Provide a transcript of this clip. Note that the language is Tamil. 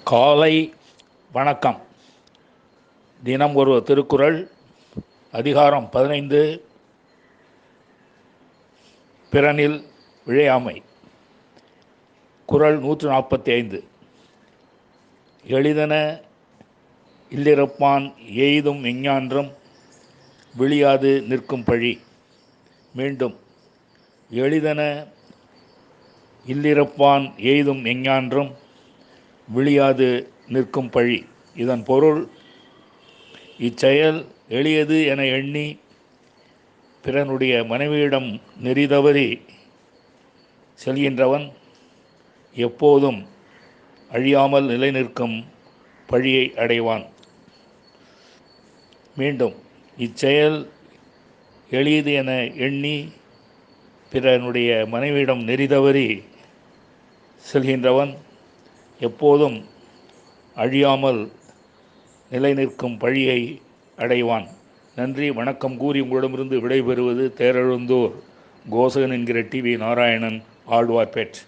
காலை வணக்கம். தினம் ஒரு திருக்குறள். அதிகாரம் 15. பிறனில் விழையாமை. குறள் 145. எளிதன இல்லிருப்பான் எய்தும் எஞ்ஞான்றும் விழியாது நிற்கும் பழி. மீண்டும், எளிதன இல்லிருப்பான் எய்தும் எஞ்ஞான்றும் விழியாது நிற்கும் பழி. இதன் பொருள், இச்செயல் எளியது என எண்ணி பிறனுடைய மனைவியிடம் நெறி தவறி செல்கின்றவன் எப்போதும் அழியாமல் நிலை நிற்கும் பழியை அடைவான். மீண்டும், இச்செயல் எளியது என எண்ணி பிறனுடைய மனைவியிடம் நெறி தவறி செல்கின்றவன் எப்போதும் அழியாமல் நிலை நிற்கும் பழியை அடைவான். நன்றி, வணக்கம் கூறி உங்களிடமிருந்து விடைபெறுவது தேரெழுந்தூர் கோசகன் என்கிற டிவி நாராயணன், ஆழ்வார்பேட்.